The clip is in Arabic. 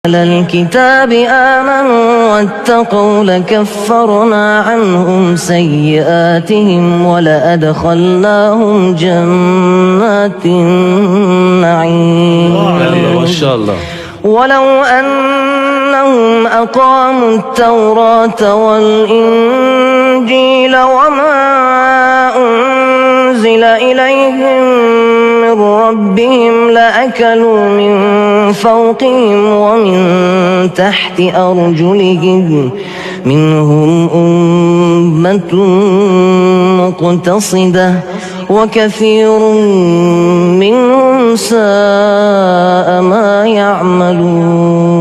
أهل الكتاب آمنوا واتقوا لكفرنا عنهم سيئاتهم ولأدخلناهم جنات النعيم. ما شاء الله. ولو أنهم أقاموا التوراة والإنجيل وما أنزل إليهم من ربهم لأكلوا من فوقهم ومن تحت أرجلهم منهم أمة مقتصدة وكثير منهم ساء ما يعملون.